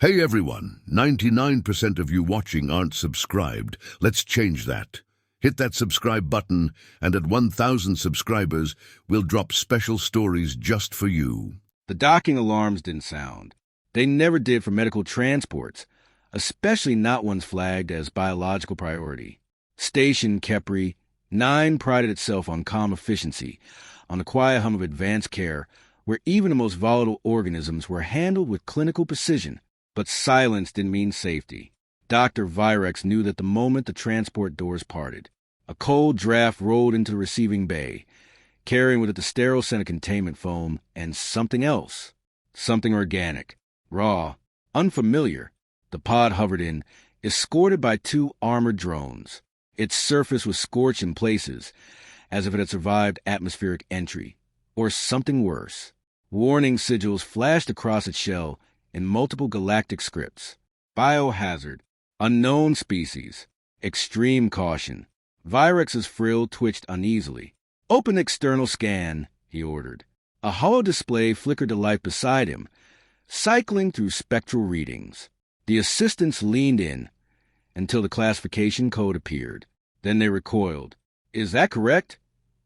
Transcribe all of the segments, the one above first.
Hey everyone, 99% of you watching aren't subscribed. Let's change that. Hit that subscribe button, and at 1,000 subscribers, we'll drop special stories just for you. The docking alarms didn't sound. They never did for medical transports, especially not ones flagged as biological priority. Station Kepri 9 prided itself on calm efficiency, on the quiet hum of advanced care, where even the most volatile organisms were handled with clinical precision. But silence didn't mean safety. Dr. Virex knew that the moment the transport doors parted, a cold draft rolled into the receiving bay, carrying with it the sterile scent of containment foam and something else. Something organic, raw, unfamiliar. The pod hovered in, escorted by 2 armored drones. Its surface was scorched in places, as if it had survived atmospheric entry. Or something worse. Warning sigils flashed across its shell in multiple galactic scripts. Biohazard, unknown species, extreme caution. Virex's frill twitched uneasily. Open external scan, he ordered. A hollow display flickered to life beside him, cycling through spectral readings. The assistants leaned in until the classification code appeared. Then they recoiled. Is that correct?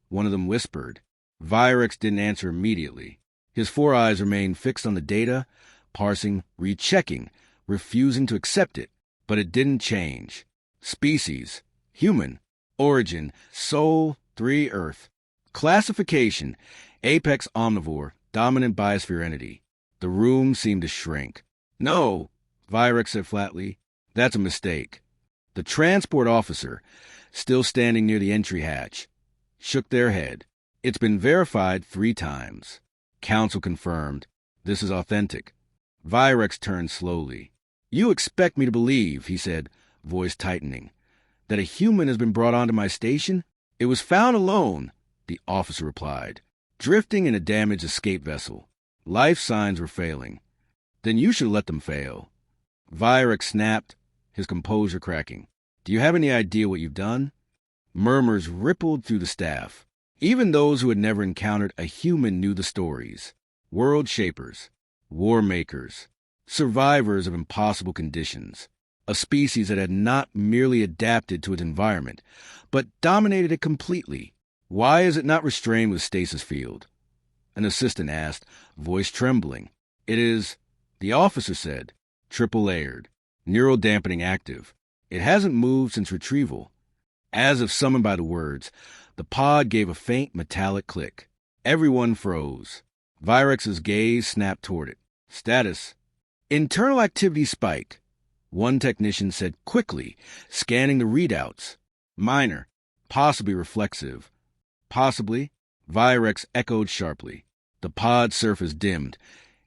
One of them whispered. Virex didn't answer immediately. His 4 eyes remained fixed on the data, parsing, rechecking, refusing to accept it. But it didn't change. Species, human. Origin, Sol 3 Earth. Classification, apex omnivore, dominant biosphere entity. The room seemed to shrink. No, Virex said flatly. That's a mistake. The transport officer, still standing near the entry hatch, shook their head. It's been verified 3 times. Council confirmed. This is authentic. Virex turned slowly. You expect me to believe, he said, voice tightening, that a human has been brought onto my station? It was found alone, the officer replied, drifting in a damaged escape vessel. Life signs were failing. Then you should let them fail. Virex snapped, his composure cracking. Do you have any idea what you've done? Murmurs rippled through the staff. Even those who had never encountered a human knew the stories. World shapers, war makers, survivors of impossible conditions. A species that had not merely adapted to its environment, but dominated it completely. Why is it not restrained with stasis field? An assistant asked, voice trembling. It is, the officer said, triple-layered, neural dampening active. It hasn't moved since retrieval. As if summoned by the words, the pod gave a faint metallic click. Everyone froze. Virex's gaze snapped toward it. Status. Internal activity spike. One technician said quickly, scanning the readouts. Minor. Possibly reflexive. Possibly. Virex echoed sharply. The pod surface dimmed,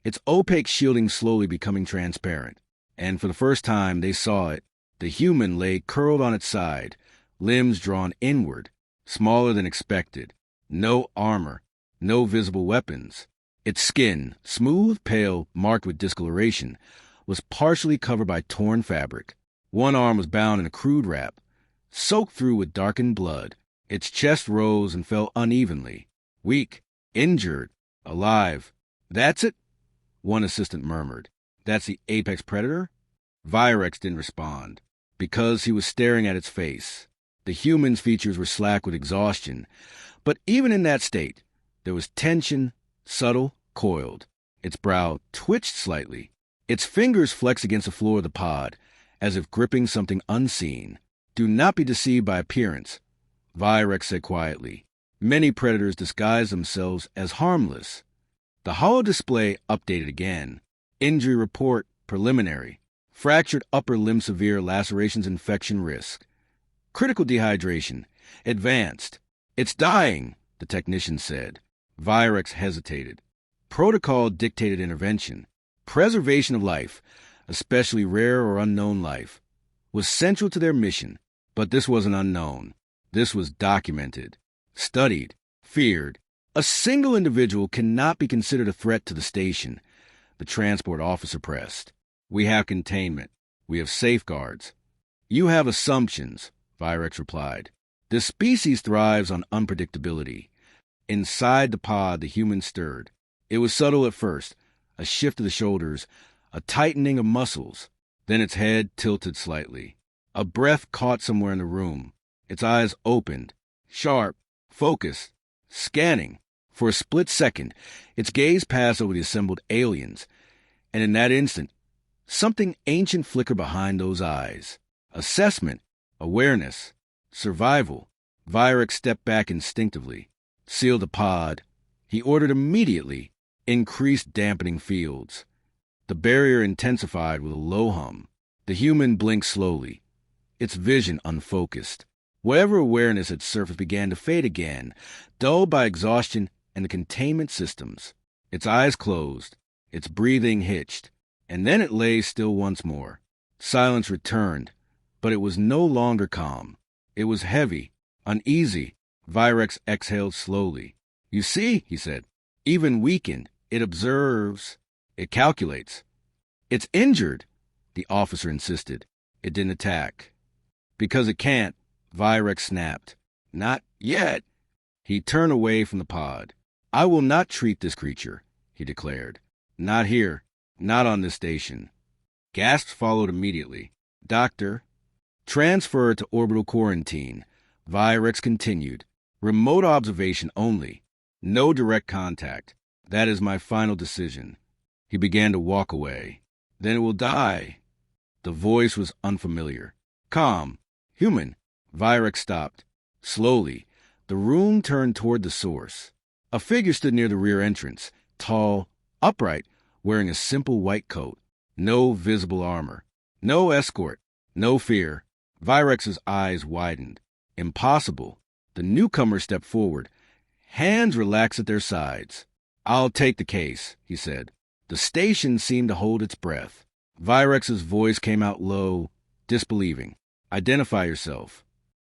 its opaque shielding slowly becoming transparent. And for the first time they saw it. The human lay curled on its side, limbs drawn inward, smaller than expected. No armor, no visible weapons. Its skin, smooth, pale, marked with discoloration, was partially covered by torn fabric. One arm was bound in a crude wrap, soaked through with darkened blood. Its chest rose and fell unevenly. Weak, injured, alive. That's it? One assistant murmured. That's the apex predator? Virex didn't respond, because he was staring at its face. The human's features were slack with exhaustion, but even in that state, there was tension, subtle, coiled. Its brow twitched slightly. Its fingers flexed against the floor of the pod, as if gripping something unseen. Do not be deceived by appearance, Virex said quietly. Many predators disguise themselves as harmless. The hollow display updated again. Injury report preliminary. Fractured upper limb, severe lacerations, infection risk. Critical dehydration. Advanced. It's dying, the technician said. Virex hesitated. Protocol dictated intervention. Preservation of life, especially rare or unknown life, was central to their mission. But this wasn't unknown. This was documented, studied, feared. A single individual cannot be considered a threat to the station, the transport officer pressed. We have containment. We have safeguards. You have assumptions, Virex replied. This species thrives on unpredictability. Inside the pod, the human stirred. It was subtle at first, a shift of the shoulders, a tightening of muscles. Then its head tilted slightly. A breath caught somewhere in the room. Its eyes opened, sharp, focused, scanning. For a split second, its gaze passed over the assembled aliens, and in that instant, something ancient flickered behind those eyes. Assessment, awareness, survival. Virex stepped back instinctively, sealed the pod. He ordered immediately, increased dampening fields. The barrier intensified with a low hum. The human blinked slowly, its vision unfocused. Whatever awareness had surfaced began to fade again, dulled by exhaustion and the containment systems. Its eyes closed, its breathing hitched, and then it lay still once more. Silence returned, but it was no longer calm. It was heavy, uneasy. Virex exhaled slowly. "You see," he said, "even weakened, it observes, it calculates." "It's injured," the officer insisted. "It didn't attack." "Because it can't," Virex snapped. "Not yet." He turned away from the pod. "I will not treat this creature," he declared. "Not here. Not on this station." Gasps followed immediately. "Doctor." "Transfer to orbital quarantine," Virex continued. "Remote observation only. No direct contact. That is my final decision." He began to walk away. "Then it will die." The voice was unfamiliar. Calm. Human. Virex stopped. Slowly, the room turned toward the source. A figure stood near the rear entrance, tall, upright, wearing a simple white coat. No visible armor. No escort. No fear. Virex's eyes widened. Impossible. The newcomer stepped forward. Hands relaxed at their sides. "I'll take the case," he said. The station seemed to hold its breath. Virex's voice came out low, disbelieving. "Identify yourself."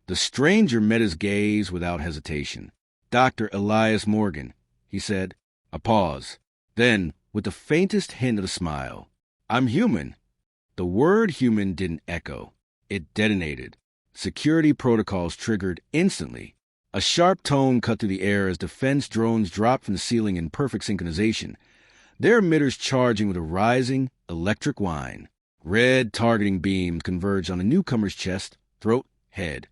The stranger met his gaze without hesitation. "Dr. Elias Morgan," he said. A pause. Then, with the faintest hint of a smile, "I'm human." The word human didn't echo. It detonated. Security protocols triggered instantly. A sharp tone cut through the air as defense drones dropped from the ceiling in perfect synchronization, their emitters charging with a rising electric whine. Red targeting beams converged on the newcomer's chest, throat, head.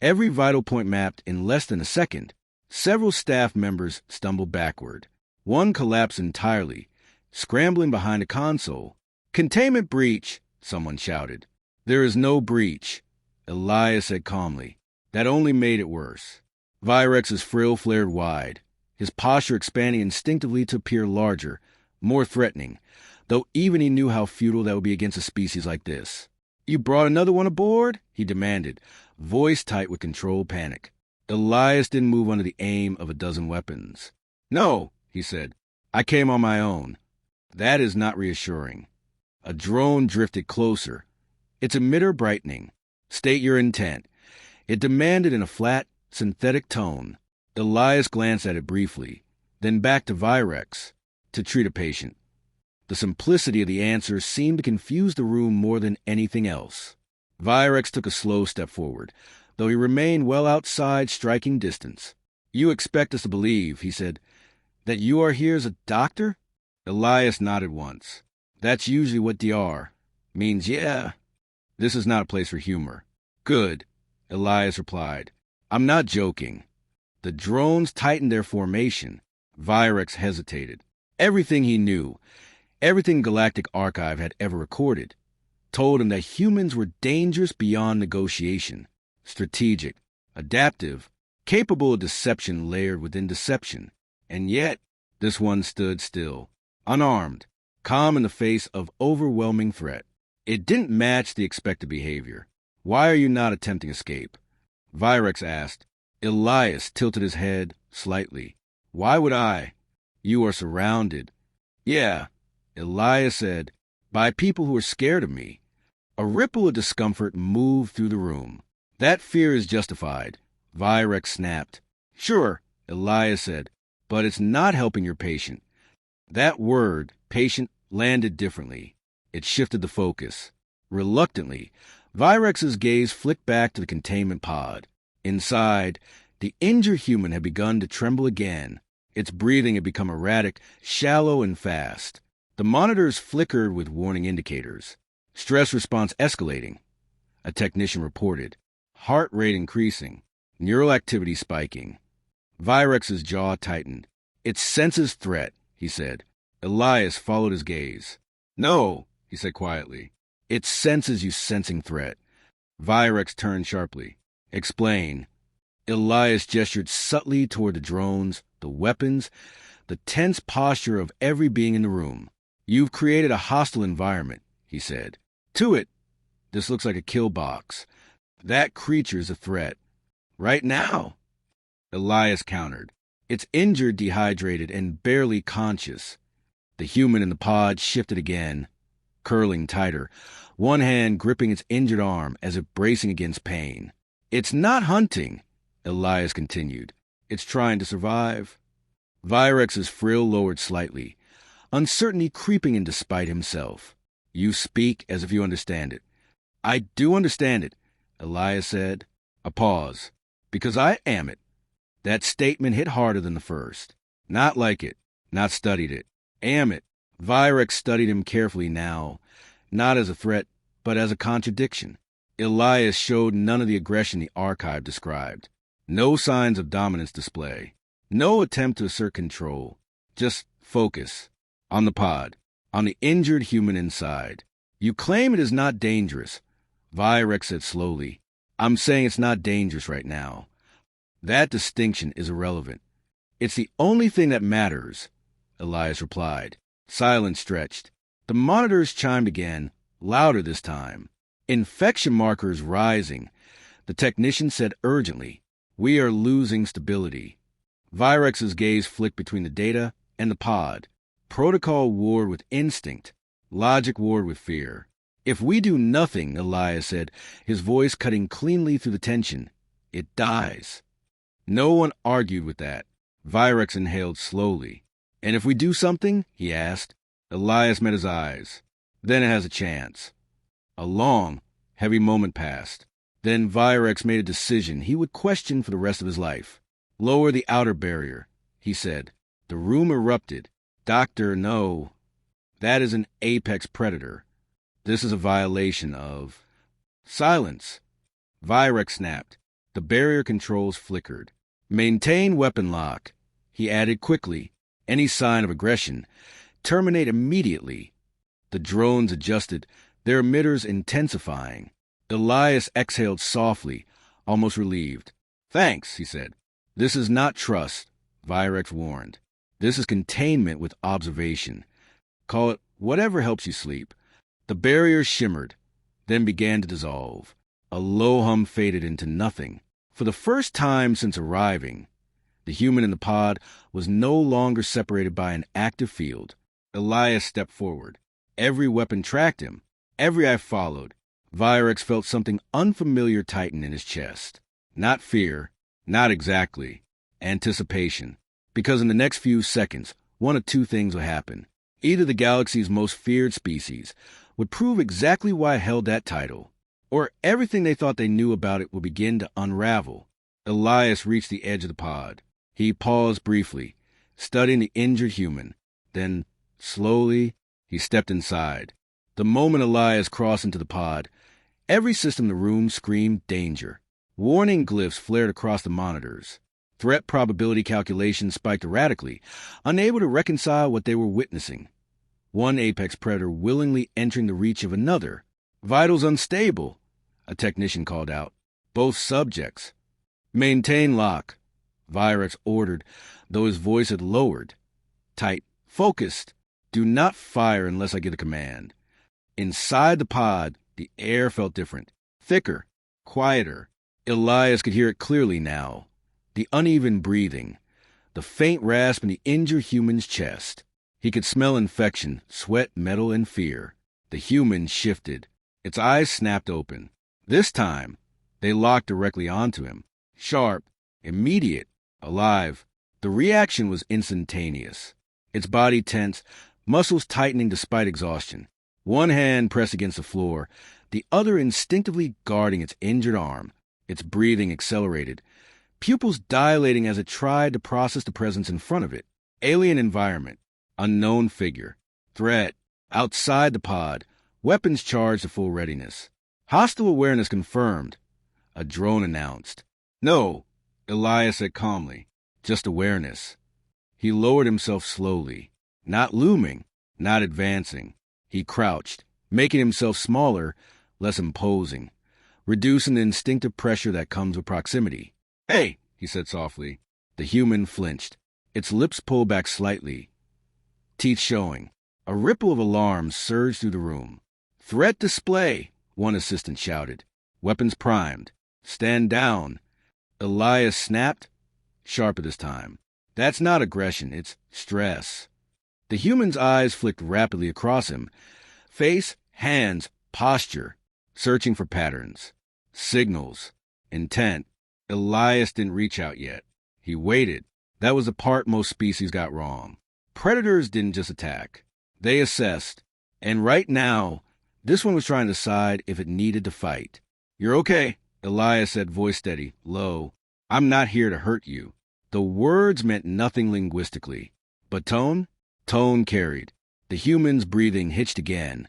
Every vital point mapped in less than a second. Several staff members stumbled backward. One collapsed entirely, scrambling behind a console. "Containment breach," someone shouted. "There is no breach," Elias said calmly. That only made it worse. Virex's frill flared wide, his posture expanding instinctively to appear larger, more threatening, though even he knew how futile that would be against a species like this. "You brought another one aboard?" he demanded, voice tight with controlled panic. Elias didn't move under the aim of a dozen weapons. "No," he said. "I came on my own." That is not reassuring. A drone drifted closer, its emitter brightening. "State your intent," it demanded in a flat, synthetic tone. Elias glanced at it briefly, then back to Virex. "To treat a patient." The simplicity of the answer seemed to confuse the room more than anything else. Virex took a slow step forward, though he remained well outside striking distance. "You expect us to believe," he said, "that you are here as a doctor?" Elias nodded once. "That's usually what DR means, yeah." "This is not a place for humor." "Good," Elias replied. "I'm not joking." The drones tightened their formation. Virex hesitated. Everything he knew, everything Galactic Archive had ever recorded, told him that humans were dangerous beyond negotiation, strategic, adaptive, capable of deception layered within deception. And yet, this one stood still, unarmed, calm in the face of overwhelming threat. It didn't match the expected behavior. "Why are you not attempting escape?" Virex asked. Elias tilted his head slightly. "Why would I?" "You are surrounded." "Yeah," Elias said, "by people who are scared of me." A ripple of discomfort moved through the room. "That fear is justified," Virex snapped. "Sure," Elias said, "but it's not helping your patient." That word, patient, landed differently. It shifted the focus. Reluctantly, Virex's gaze flicked back to the containment pod. Inside, the injured human had begun to tremble again. Its breathing had become erratic, shallow, and fast. The monitors flickered with warning indicators. Stress response escalating. A technician reported. Heart rate increasing. Neural activity spiking. Virex's jaw tightened. It senses threat, he said. Elias followed his gaze. No, he said quietly. It senses you sensing threat. Virex turned sharply. Explain. Elias gestured subtly toward the drones, the weapons, the tense posture of every being in the room. You've created a hostile environment, he said. To it. This looks like a kill box. That creature's a threat. Right now. Elias countered. It's injured, dehydrated, and barely conscious. The human in the pod shifted again, curling tighter, one hand gripping its injured arm as if bracing against pain. It's not hunting, Elias continued. It's trying to survive. Virex's frill lowered slightly, uncertainty creeping in despite himself. You speak as if you understand it. I do understand it, Elias said. A pause. Because I am it. That statement hit harder than the first. Not like it. Not studied it. Am it. Virex studied him carefully now, not as a threat, but as a contradiction. Elias showed none of the aggression the archive described. No signs of dominance display. No attempt to assert control. Just focus. On the pod. On the injured human inside. You claim it is not dangerous. Virex said slowly. I'm saying it's not dangerous right now. That distinction is irrelevant. It's the only thing that matters, Elias replied. Silence stretched. The monitors chimed again, louder this time. Infection markers rising. The technician said urgently, We are losing stability. Virex's gaze flicked between the data and the pod. Protocol warred with instinct. Logic warred with fear. If we do nothing, Elias said, his voice cutting cleanly through the tension, it dies. No one argued with that. Virex inhaled slowly. And if we do something? He asked. Elias met his eyes. Then it has a chance. A long, heavy moment passed. Then Virex made a decision he would question for the rest of his life. Lower the outer barrier, he said. The room erupted. Doctor, no. That is an apex predator. This is a violation of... Silence. Virex snapped. The barrier controls flickered. Maintain weapon lock. He added quickly. Any sign of aggression. Terminate immediately. The drones adjusted, their emitters intensifying. Elias exhaled softly, almost relieved. Thanks, he said. This is not trust, Virex warned. This is containment with observation. Call it whatever helps you sleep. The barrier shimmered, then began to dissolve. A low hum faded into nothing. For the first time since arriving, the human in the pod was no longer separated by an active field. Elias stepped forward. Every weapon tracked him. Every eye followed. Virex felt something unfamiliar tighten in his chest. Not fear, not exactly. Anticipation. Because in the next few seconds, one of two things would happen. Either the galaxy's most feared species would prove exactly why it held that title, or everything they thought they knew about it would begin to unravel. Elias reached the edge of the pod. He paused briefly, studying the injured human. Then, slowly, he stepped inside. The moment Elias crossed into the pod, every system in the room screamed danger. Warning glyphs flared across the monitors. Threat probability calculations spiked erratically, unable to reconcile what they were witnessing. One apex predator willingly entering the reach of another. Vitals unstable, a technician called out. Both subjects. Maintain lock, Virex ordered, though his voice had lowered. Tight, focused. Do not fire unless I give a command. Inside the pod, the air felt different. Thicker, quieter. Elias could hear it clearly now. The uneven breathing, the faint rasp in the injured human's chest. He could smell infection, sweat, metal, and fear. The human shifted. Its eyes snapped open. This time, they locked directly onto him. Sharp, immediate, alive. The reaction was instantaneous. Its body tense, muscles tightening despite exhaustion. One hand pressed against the floor, the other instinctively guarding its injured arm. Its breathing accelerated, pupils dilating as it tried to process the presence in front of it. Alien environment, unknown figure, Threat. Outside the pod. Weapons charged to full readiness. Hostile awareness confirmed. A drone announced. No, Elias said calmly. Just awareness. He lowered himself slowly. Not looming, not advancing. He crouched, making himself smaller, less imposing, reducing the instinctive pressure that comes with proximity. Hey, he said softly. The human flinched. Its lips pulled back slightly, teeth showing. A ripple of alarm surged through the room. Threat display, one assistant shouted. Weapons primed. Stand down. Elias snapped, sharper this time. That's not aggression, it's stress. The human's eyes flicked rapidly across him. Face, hands, posture, searching for patterns. Signals. Intent. Elias didn't reach out yet. He waited. That was the part most species got wrong. Predators didn't just attack. They assessed. And right now, this one was trying to decide if it needed to fight. You're okay, Elias said, voice steady, low. I'm not here to hurt you. The words meant nothing linguistically. But tone? Tone carried. The human's breathing hitched again,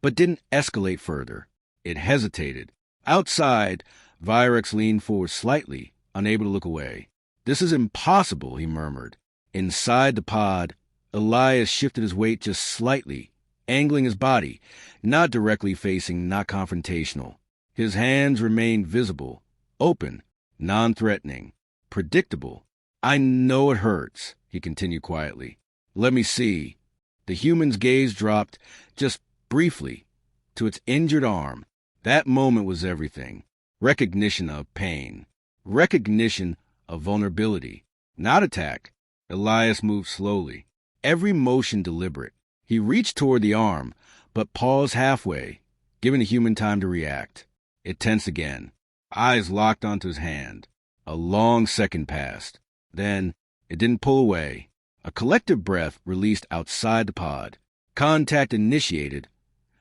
but didn't escalate further. It hesitated. Outside, Virex leaned forward slightly, unable to look away. This is impossible, he murmured. Inside the pod, Elias shifted his weight just slightly, angling his body, not directly facing, not confrontational. His hands remained visible, open, non-threatening, predictable. I know it hurts, he continued quietly. Let me see. The human's gaze dropped, just briefly, to its injured arm. That moment was everything. Recognition of pain. Recognition of vulnerability. Not attack. Elias moved slowly, every motion deliberate. He reached toward the arm, but paused halfway, giving the human time to react. It tensed again. Eyes locked onto his hand. A long second passed. Then, it didn't pull away. A collective breath released outside the pod. Contact initiated.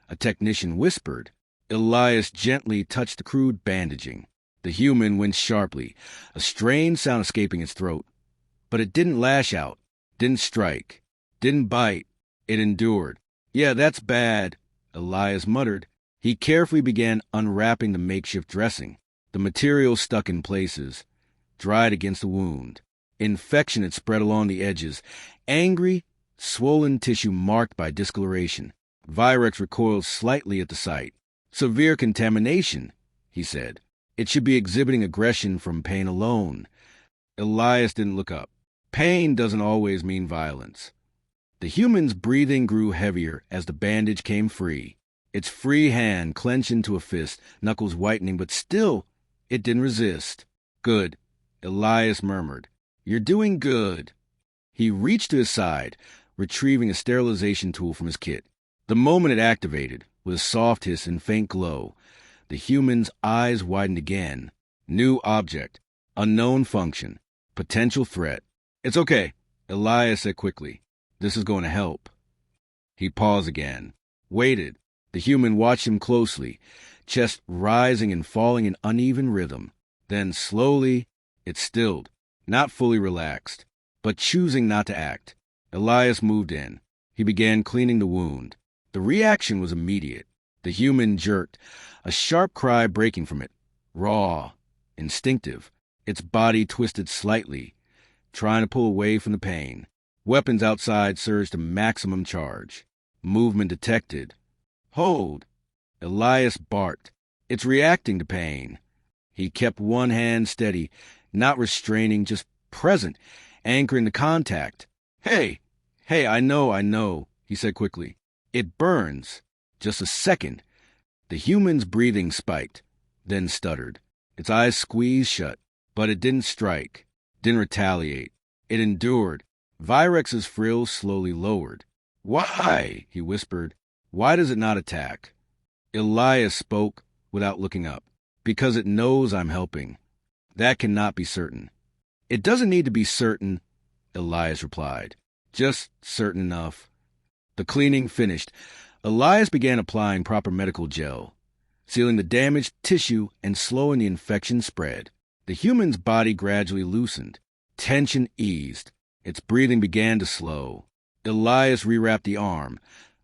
A technician whispered. Elias gently touched the crude bandaging. The human winced sharply, a strange sound escaping its throat. But it didn't lash out, didn't strike, didn't bite. It endured. Yeah, that's bad, Elias muttered. He carefully began unwrapping the makeshift dressing. The material stuck in places, dried against the wound. Infection had spread along the edges, angry, swollen tissue marked by discoloration. Virex recoiled slightly at the sight. Severe contamination, he said. It should be exhibiting aggression from pain alone. Elias didn't look up. Pain doesn't always mean violence. The human's breathing grew heavier as the bandage came free. Its free hand clenched into a fist, knuckles whitening, but still, it didn't resist. Good, Elias murmured. You're doing good. He reached to his side, retrieving a sterilization tool from his kit. The moment it activated, with a soft hiss and faint glow, the human's eyes widened again. New object, unknown function, potential threat. It's okay, Elias said quickly. This is going to help. He paused again, waited. The human watched him closely, chest rising and falling in uneven rhythm. Then slowly, it stilled, not fully relaxed, but choosing not to act. Elias moved in. He began cleaning the wound. The reaction was immediate. The human jerked, a sharp cry breaking from it. Raw, instinctive. Its body twisted slightly, trying to pull away from the pain. Weapons outside surged to maximum charge. Movement detected. Hold! Elias barked. It's reacting to pain. He kept one hand steady, not restraining, just present, anchoring the contact. Hey, I know, he said quickly. It burns. Just a second. The human's breathing spiked, then stuttered. Its eyes squeezed shut, but it didn't strike, didn't retaliate. It endured. Virex's frills slowly lowered. Why? He whispered. Why does it not attack? Elias spoke without looking up. Because it knows I'm helping. That cannot be certain. It doesn't need to be certain, Elias replied. Just certain enough. The cleaning finished. Elias began applying proper medical gel, sealing the damaged tissue and slowing the infection spread. The human's body gradually loosened. Tension eased. Its breathing began to slow. Elias rewrapped the arm,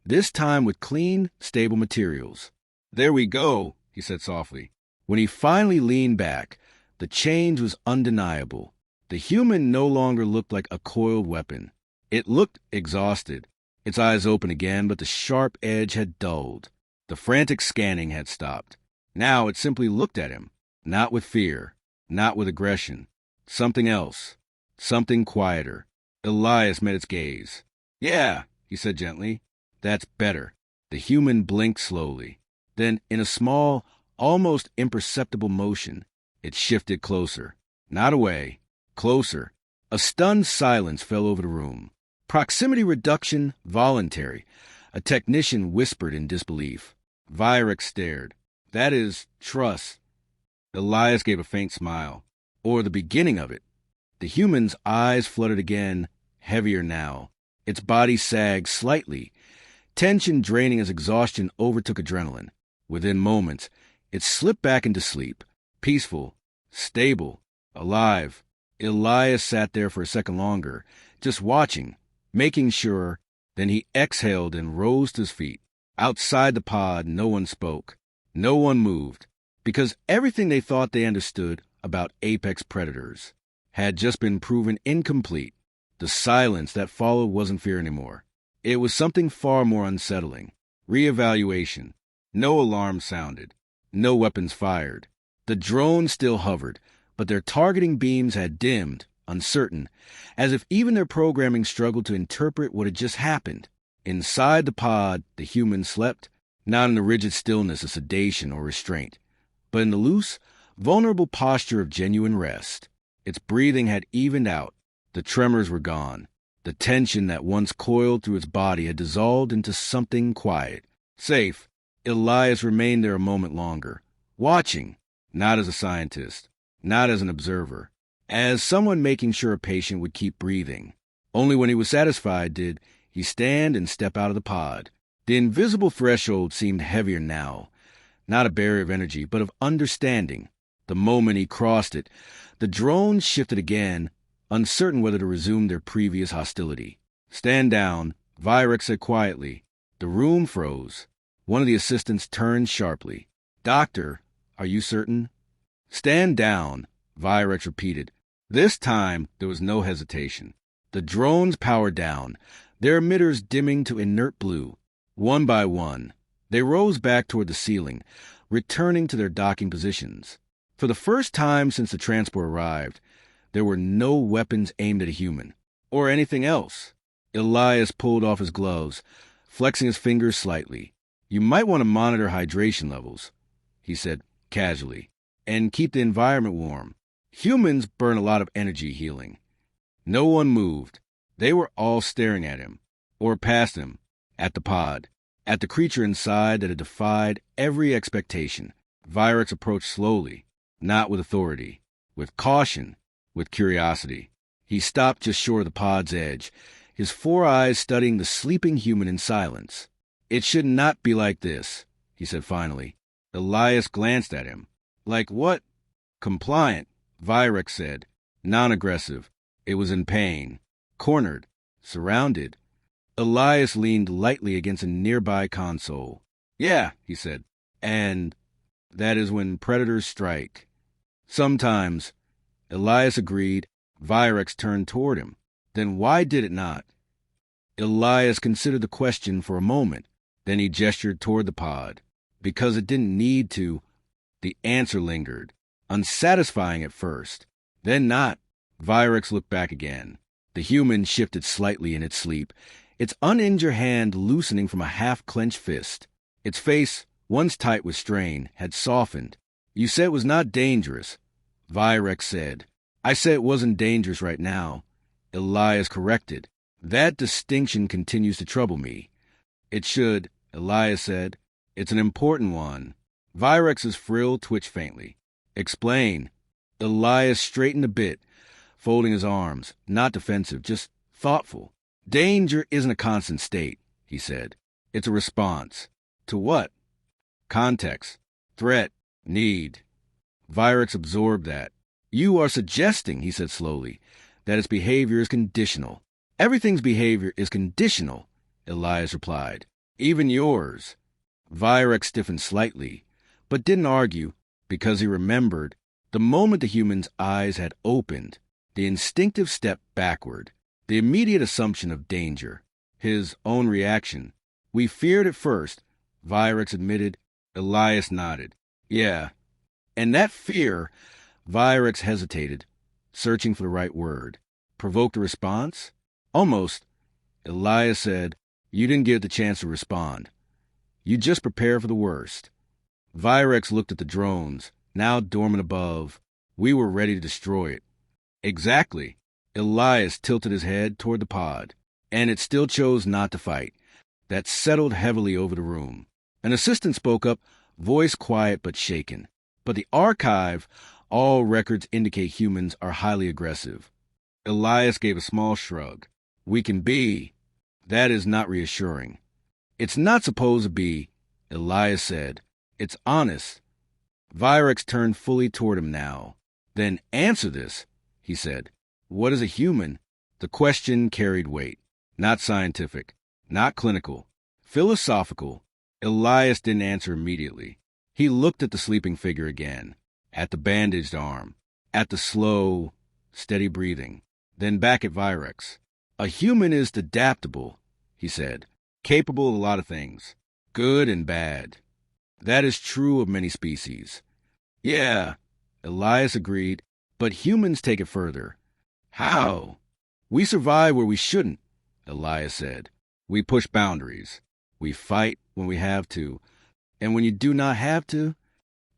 this time with clean, stable materials. "There we go," he said softly. When he finally leaned back, the change was undeniable. The human no longer looked like a coiled weapon. It looked exhausted. Its eyes open again, but the sharp edge had dulled. The frantic scanning had stopped. Now it simply looked at him, not with fear, not with aggression. Something else, something quieter. Elias met its gaze. "Yeah," he said gently. "That's better." The human blinked slowly. Then, in a small, almost imperceptible motion, it shifted closer. Not away, closer. A stunned silence fell over the room. "Proximity reduction voluntary," a technician whispered in disbelief. Virex stared. "That is trust." Elias gave a faint smile. "Or the beginning of it." The human's eyes fluttered again, heavier now. Its body sagged slightly, tension draining as exhaustion overtook adrenaline. Within moments, it slipped back into sleep, peaceful, stable, alive. Elias sat there for a second longer, just watching, making sure. Then he exhaled and rose to his feet. Outside the pod, no one spoke. No one moved, because everything they thought they understood about apex predators had just been proven incomplete. The silence that followed wasn't fear anymore. It was something far more unsettling. Reevaluation. No alarm sounded. No weapons fired. The drones still hovered, but their targeting beams had dimmed, uncertain, as if even their programming struggled to interpret what had just happened. Inside the pod, the human slept, not in the rigid stillness of sedation or restraint, but in the loose, vulnerable posture of genuine rest. Its breathing had evened out. The tremors were gone. The tension that once coiled through its body had dissolved into something quiet. Safe, Elias remained there a moment longer, watching, not as a scientist, not as an observer, as someone making sure a patient would keep breathing. Only when he was satisfied did he stand and step out of the pod. The invisible threshold seemed heavier now, not a barrier of energy, but of understanding. The moment he crossed it, the drones shifted again, uncertain whether to resume their previous hostility. "Stand down," Virex said quietly. The room froze. One of the assistants turned sharply. "Doctor, are you certain?" "Stand down," Virex repeated. This time there was no hesitation. The drones powered down, their emitters dimming to inert blue. One by one, they rose back toward the ceiling, returning to their docking positions. For the first time since the transport arrived, there were no weapons aimed at a human, or anything else. Elias pulled off his gloves, flexing his fingers slightly. "You might want to monitor hydration levels," he said casually, "and keep the environment warm. Humans burn a lot of energy healing." No one moved. They were all staring at him, or past him, at the pod, at the creature inside that had defied every expectation. Virex approached slowly, not with authority, with caution, with curiosity. He stopped just short of the pod's edge, his four eyes studying the sleeping human in silence. "It should not be like this," he said finally. Elias glanced at him. "Like what?" "Compliant," Virex said, non-aggressive. It was in pain, cornered, surrounded. Elias leaned lightly against a nearby console. "Yeah," he said, "and that is when predators strike." "Sometimes," Elias agreed. Virex turned toward him. "Then why did it not?" Elias considered the question for a moment. Then he gestured toward the pod. "Because it didn't need to." The answer lingered, unsatisfying at first, then not. Virex looked back again. The human shifted slightly in its sleep, its uninjured hand loosening from a half-clenched fist. Its face, once tight with strain, had softened. "You said it was not dangerous," Virex said. "I said it wasn't dangerous right now," Elias corrected. "That distinction continues to trouble me." "It should," Elias said. "It's an important one." Virex's frill twitched faintly. "Explain." Elias straightened a bit, folding his arms, not defensive, just thoughtful. "Danger isn't a constant state," he said. "It's a response." "To what?" "Context. Threat. Need." Virex absorbed that. "You are suggesting," he said slowly, "that its behavior is conditional." "Everything's behavior is conditional," Elias replied. Even yours. Virex stiffened slightly, but didn't argue because he remembered the moment the human's eyes had opened, the instinctive step backward, the immediate assumption of danger, his own reaction. We feared at first, Virex admitted. Elias nodded. Yeah. And that fear, Virex hesitated, searching for the right word. Provoked a response? Almost. Elias said, You didn't get the chance to respond. You just prepare for the worst. Virex looked at the drones, now dormant above. We were ready to destroy it. Exactly. Elias tilted his head toward the pod, and it still chose not to fight. That settled heavily over the room. An assistant spoke up, voice quiet but shaken. But the archive, all records indicate humans are highly aggressive. Elias gave a small shrug. We can be. That is not reassuring. It's not supposed to be, Elias said. It's honest. Virex turned fully toward him now. Then answer this, he said. What is a human? The question carried weight. Not scientific, not clinical, philosophical. Elias didn't answer immediately. He looked at the sleeping figure again, at the bandaged arm, at the slow, steady breathing, then back at Virex. A human is adaptable, he said, capable of a lot of things, good and bad. That is true of many species. Yeah, Elias agreed, but humans take it further. How? We survive where we shouldn't, Elias said. We push boundaries. We fight when we have to. And when you do not have to?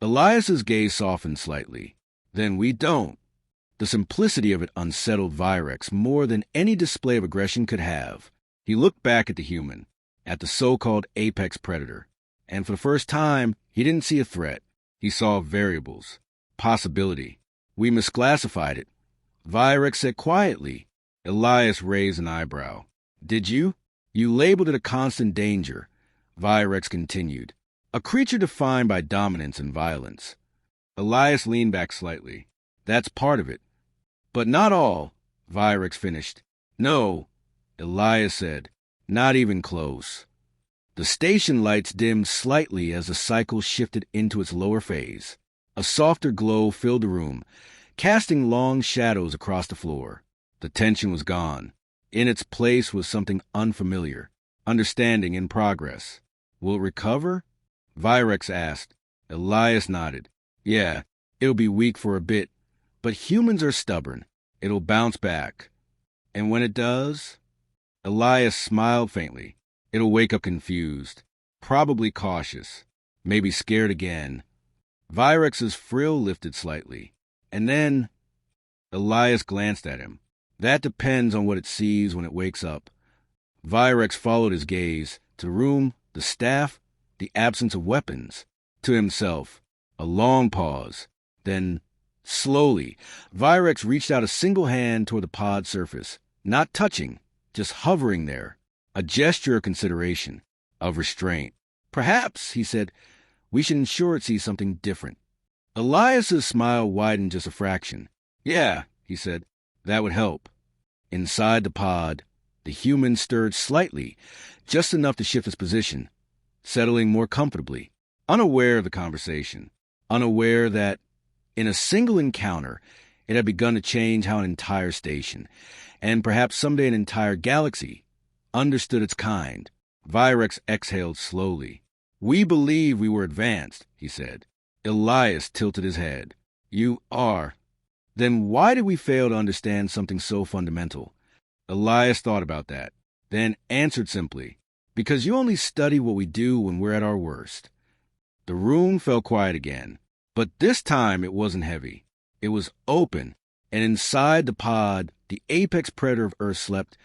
Elias's gaze softened slightly. Then we don't. The simplicity of it unsettled Virex more than any display of aggression could have. He looked back at the human, at the so-called apex predator. And for the first time, he didn't see a threat. He saw variables, possibility. We misclassified it. Virex said quietly. Elias raised an eyebrow. Did you? You labeled it a constant danger, Virex continued. A creature defined by dominance and violence. Elias leaned back slightly. That's part of it. But not all, Virex finished. No, Elias said. Not even close. The station lights dimmed slightly as the cycle shifted into its lower phase. A softer glow filled the room, casting long shadows across the floor. The tension was gone. In its place was something unfamiliar, understanding in progress. Will it recover? Virex asked. Elias nodded. Yeah, it'll be weak for a bit, but humans are stubborn. It'll bounce back. And when it does? Elias smiled faintly. It'll wake up confused, probably cautious, maybe scared again. Virex's frill lifted slightly. And then Elias glanced at him. That depends on what it sees when it wakes up. Virex followed his gaze to the room, the staff, the absence of weapons. To himself, a long pause. Then, slowly, Virex reached out a single hand toward the pod surface, not touching, just hovering there. A gesture of consideration, of restraint. Perhaps, he said, we should ensure it sees something different. Elias's smile widened just a fraction. Yeah, he said, that would help. Inside the pod, the human stirred slightly, just enough to shift its position, settling more comfortably, unaware of the conversation, unaware that, in a single encounter, it had begun to change how an entire station, and perhaps someday an entire galaxy, understood its kind. Virex exhaled slowly. We believe we were advanced, he said. Elias tilted his head. You are. Then why did we fail to understand something so fundamental? Elias thought about that, then answered simply, because you only study what we do when we're at our worst. The room fell quiet again, but this time it wasn't heavy. It was open, and inside the pod, the apex predator of Earth slept,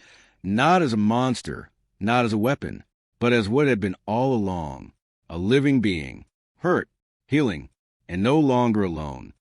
not as a monster, not as a weapon, but as what it had been all along, a living being, hurt, healing, and no longer alone.